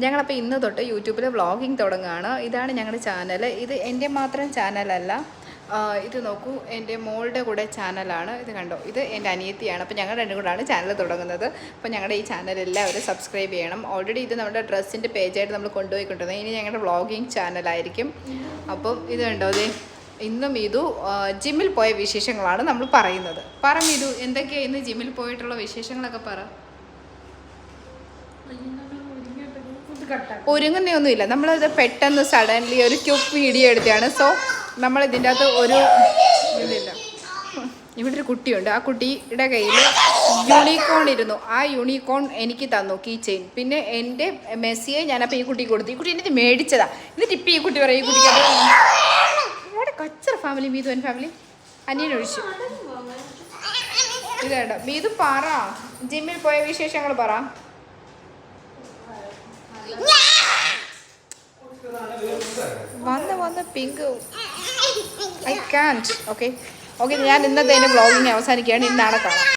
ഞങ്ങളപ്പോൾ ഇന്ന് തൊട്ട് യൂട്യൂബിൽ വ്ളോഗിങ് തുടങ്ങുകയാണ്. ഇതാണ് ഞങ്ങളുടെ ചാനൽ. ഇത് എൻ്റെ മാത്രം ചാനലല്ല. ഇത് നോക്കൂ, എൻ്റെ മോളുടെ കൂടെ ചാനലാണ്. ഇത് കണ്ടോ, ഇത് എൻ്റെ അനിയത്തിയാണ്. അപ്പോൾ ഞങ്ങൾ രണ്ടും കൂടാണ് ചാനൽ തുടങ്ങുന്നത്. അപ്പോൾ ഞങ്ങളുടെ ഈ ചാനൽ എല്ലാവരും സബ്സ്ക്രൈബ് ചെയ്യണം. ഓൾറെഡി ഇത് നമ്മുടെ ഡ്രസ്സിൻ്റെ പേജായിട്ട് നമ്മൾ കൊണ്ടുപോയിക്കൊണ്ടിരുന്നത്. ഇനി ഞങ്ങളുടെ വ്ളോഗിങ് ചാനലായിരിക്കും. അപ്പം ഇത് കണ്ടോ, അതെ ഇന്നും ഇതു ജിമ്മിൽ പോയ വിശേഷങ്ങളാണ് നമ്മൾ പറയുന്നത്. ഇതു എന്തൊക്കെയാണ് ഇന്ന് ജിമ്മിൽ പോയിട്ടുള്ള വിശേഷങ്ങളൊക്കെ പറ. ഒരുങ്ങുന്നൊന്നുമില്ല, നമ്മളത് പെട്ടെന്ന് സഡൻലി ഒരു ക്വിക്ക് വീഡിയോ എടുത്തതാണ്. സോ നമ്മൾ ഇതിൻ്റെ അകത്ത് ഒരു ഇതില്ല. ഇവിടെ ഒരു കുട്ടിയുണ്ട്, ആ കുട്ടിയുടെ കയ്യിൽ യൂണിക്കോൺ ഇരുന്നു. ആ യൂണിക്കോൺ എനിക്ക് തന്നു, കീ ചെയിൻ. പിന്നെ എൻ്റെ മെസ്സിയെ ഞാനപ്പോൾ ഈ കുട്ടിക്ക് കൊടുത്തു. ഈ കുട്ടി എന്നിട്ട് മേടിച്ചതാ. എന്നിട്ട് ഇപ്പം ഈ കുട്ടി പറയും, ഈ കുട്ടിക്ക് അത് ഇവിടെ കച്ചറ ഫാമിലി, മീതു ആൻഡ് ഫാമിലി അനിയനൊഴിച്ചു. ഇത് കേട്ടോ മീതു, പറ ജിമ്മിൽ പോയ വിശേഷങ്ങൾ പറ. വന്ന് പിങ്ക് ഐ കാൻറ്റ്. ഓക്കെ ഞാൻ ഇന്നത്തെ വ്ളോഗിങ് അവസാനിക്കുകയാണ്. ഇന്നാളെ കാണാം.